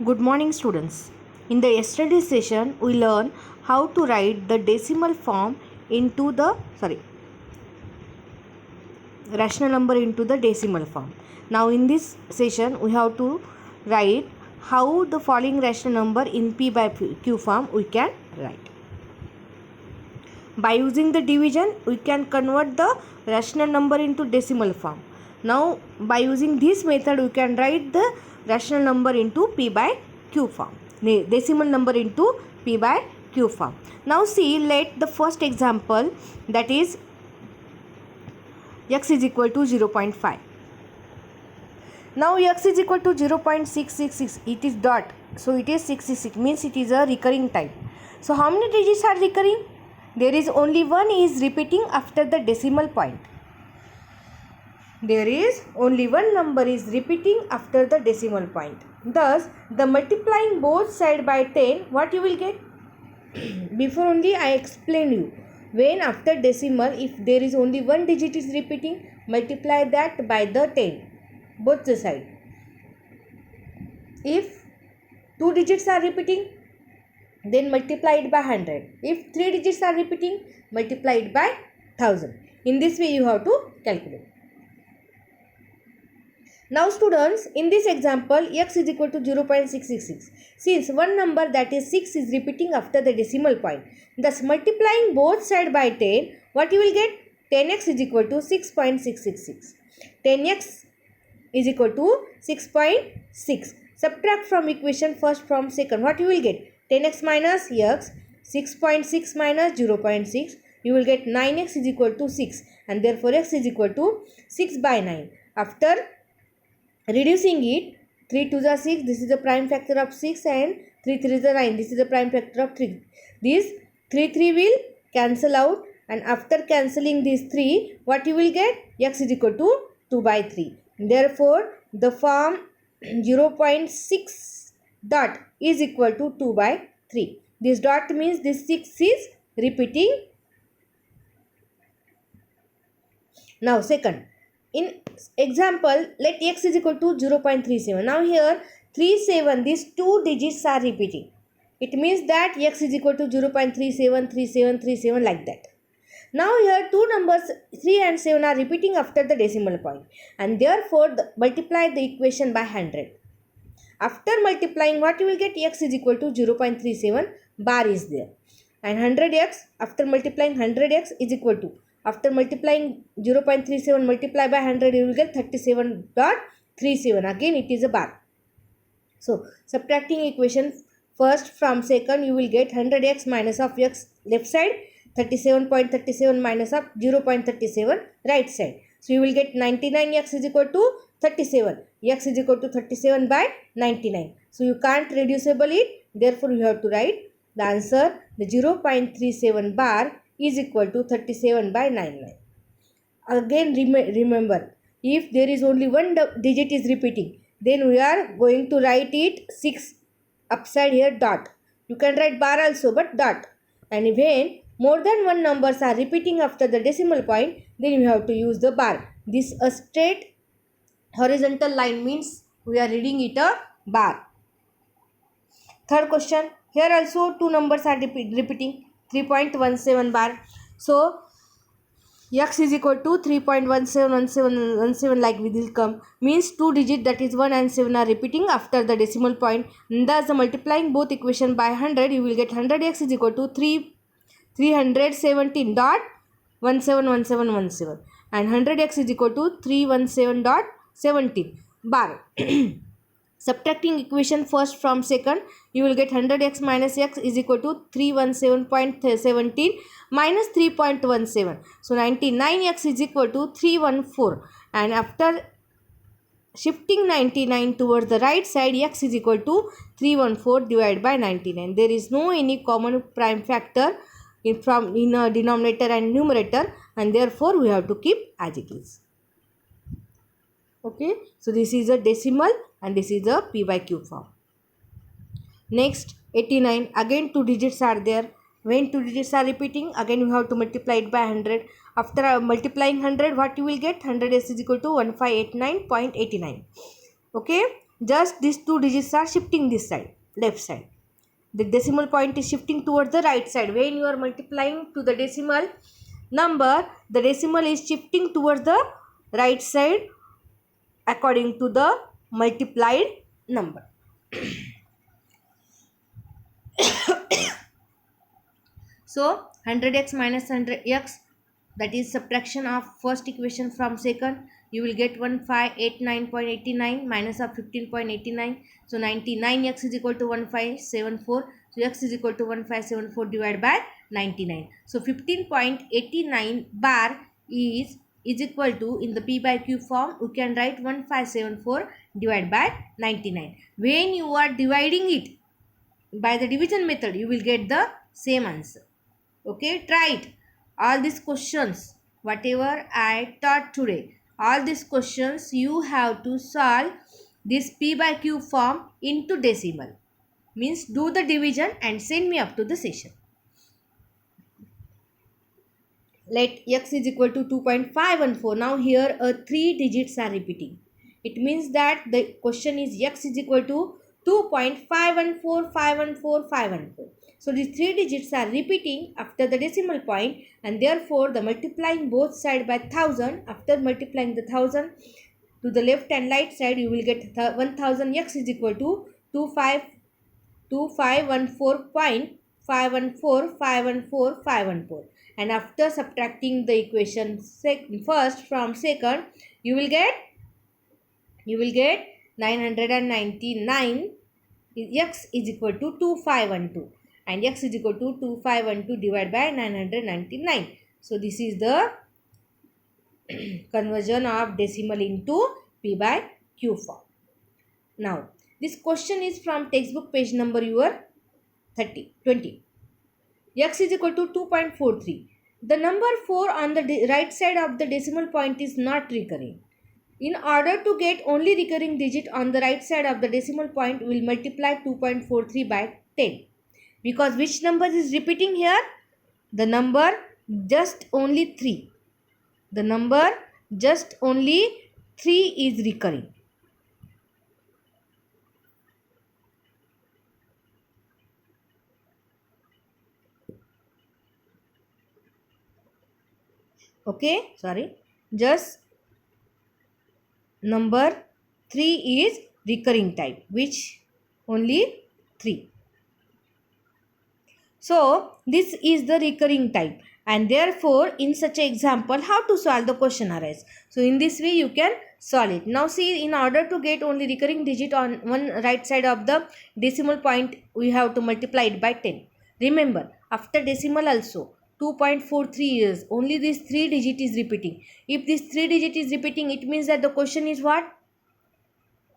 Good morning, students. In the yesterday session, we learned how to write the decimal form into the rational number into the decimal form. Now, in this session, we have to write how the following rational number in P by Q form we can write. By using the division, we can convert the rational number into decimal form. Now, by using this method, we can write the rational number into P by Q form, decimal number into P by Q form. Now, see, let the first example, that is x is equal to 0.5. Now, x is equal to 0.666, it is dot, so it is 66, means it is a recurring type. So, how many digits are recurring? There is only one is repeating after the decimal point. There is only one number is repeating after the decimal point. Thus, the multiplying both side by 10, what you will get? Before only I explained you. When after decimal, if there is only one digit is repeating, multiply that by the 10, both the side. If two digits are repeating, then multiply it by 100. If three digits are repeating, multiply it by 1000. In this way you have to calculate. Now students, in this example, x is equal to 0.666. Since one number, that is 6, is repeating after the decimal point, thus multiplying both side by 10, what you will get? 10x is equal to 6.666. 10x is equal to 6.6. Subtract from equation first from second. What you will get? 10x minus x, 6.6 minus 0.6. You will get 9x is equal to 6. And therefore x is equal to 6 by 9. After reducing it, 3 to the 6, this is the prime factor of 6, and 3 3 is the 9, this is the prime factor of 3. These 3 will cancel out, and after cancelling these 3, what you will get? X is equal to 2 by 3. Therefore, the form 0.6 dot is equal to 2 by 3. This dot means this 6 is repeating. Now, second. In example, let x is equal to 0.37. Now here 37, these two digits are repeating. It means that x is equal to 0.37, 37, 37 like that. Now here two numbers 3 and 7 are repeating after the decimal point, and therefore multiply the equation by 100. After multiplying, what you will get? X is equal to 0.37, bar is there, and 100x, after multiplying 100x is equal to, after multiplying 0.37 multiply by 100, you will get 37.37. Again it is a bar. So subtracting equation first from second, you will get 100x minus of x left side, 37.37 minus of 0.37 right side. So you will get 99x is equal to 37. X is equal to 37 by 99. So you can't reducible it. Therefore you have to write the answer. The 0.37 bar is equal to 37 by 99. Again remember, if there is only one digit is repeating, then we are going to write it 6 upside here dot. You can write bar also, but dot. And when more than one numbers are repeating after the decimal point, then you have to use the bar. This a straight horizontal line means we are reading it a bar. Third question, here also two numbers are repeating, 3.17 bar. So x is equal to 3.171717 like we will come, means two digit, that is 1 and 7 are repeating after the decimal point. Thus the multiplying both equation by 100, you will get 100x is equal to 317.171717, and 100x is equal to 317.17 bar. Subtracting equation first from second, you will get 100x minus x is equal to 317.17 minus 3.17. So 99x is equal to 314, and after shifting 99 towards the right side, x is equal to 314 divided by 99. There is no any common prime factor in a denominator and numerator, and therefore we have to keep as it is. Okay, so this is a decimal and this is a P by Q form. Next, 89, again two digits are there. When two digits are repeating, again we have to multiply it by 100. After multiplying 100, what you will get? 100s is equal to 1589.89. Okay, just these two digits are shifting this side, left side. The decimal point is shifting towards the right side. When you are multiplying to the decimal number, the decimal is shifting towards the right side according to the multiplied number. So 100x minus 100x, that is subtraction of first equation from second. You will get 1589.89 minus of 15.89. So 99x is equal to 1574. So x is equal to 1574 divided by 99. So 15.89 bar is equal to, in the p by q form, you can write 1574 divided by 99. When you are dividing it by the division method, you will get the same answer. Okay, try it. All these questions, whatever I taught today, all these questions you have to solve this p by q form into decimal. Means do the division and send me up to the session. Let x is equal to 2.514. Now here 3 digits are repeating. It means that the question is x is equal to 2.514514. So these 3 digits are repeating after the decimal point, and therefore the multiplying both sides by 1000. After multiplying the 1000 to the left and right side, you will get 1000. X is equal to 2514.514514. And after subtracting the equation first from second, you will get 999. X is equal to 2512, and x is equal to 2512 divided by 999. So this is the conversion of decimal into p by q form. Now this question is from textbook page number your 20. X is equal to 2.43. The number 4 on the right side of the decimal point is not recurring. In order to get only recurring digit on the right side of the decimal point, we will multiply 2.43 by 10. Because which number is repeating here? The number just only 3. The number just only 3 is recurring. Okay, sorry. Just number 3 is recurring type, which only 3. So this is the recurring type, and therefore in such an example, how to solve the question arise. So in this way you can solve it. Now see, in order to get only recurring digit on one right side of the decimal point, we have to multiply it by 10. Remember, after decimal also 2.43 is only this 3 digit is repeating. If this 3 digit is repeating, it means that the question is what?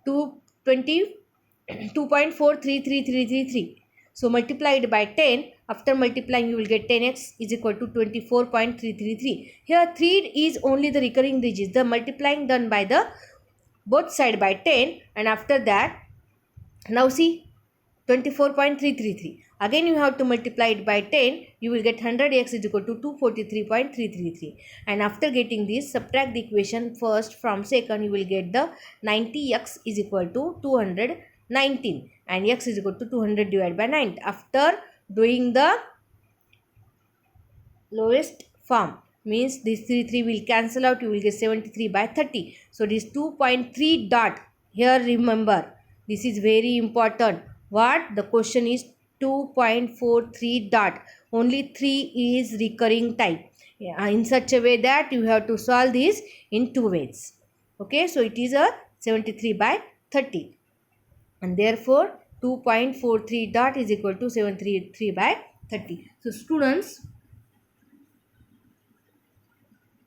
2.433333. So multiplied by 10. After multiplying, you will get 10x is equal to 24.333. Here 3 is only the recurring digits. The multiplying done by the both side by 10, and after that, now see 24.333. Again you have to multiply it by 10. You will get 100x is equal to 243.333. And after getting this, subtract the equation first from second. You will get the 90x is equal to 219. And x is equal to 200 divided by 9. After doing the lowest form, means this 3 will cancel out. You will get 73 by 30. So this 2.3 dot. Here remember, this is very important. What? The question is 2.43 dot. Only 3 is recurring type. In such a way that you have to solve this in 2 ways. Okay, so it is a 73 by 30. And therefore 2.43 dot is equal to 73 by 30. So students,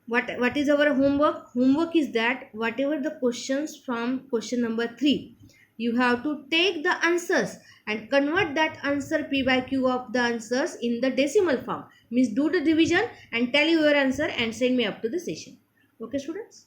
what is our homework? Homework is that whatever the questions from question number 3, you have to take the answers and convert that answer p by q of the answers in the decimal form. Means do the division and tell your answer and send me up to the session. Okay students.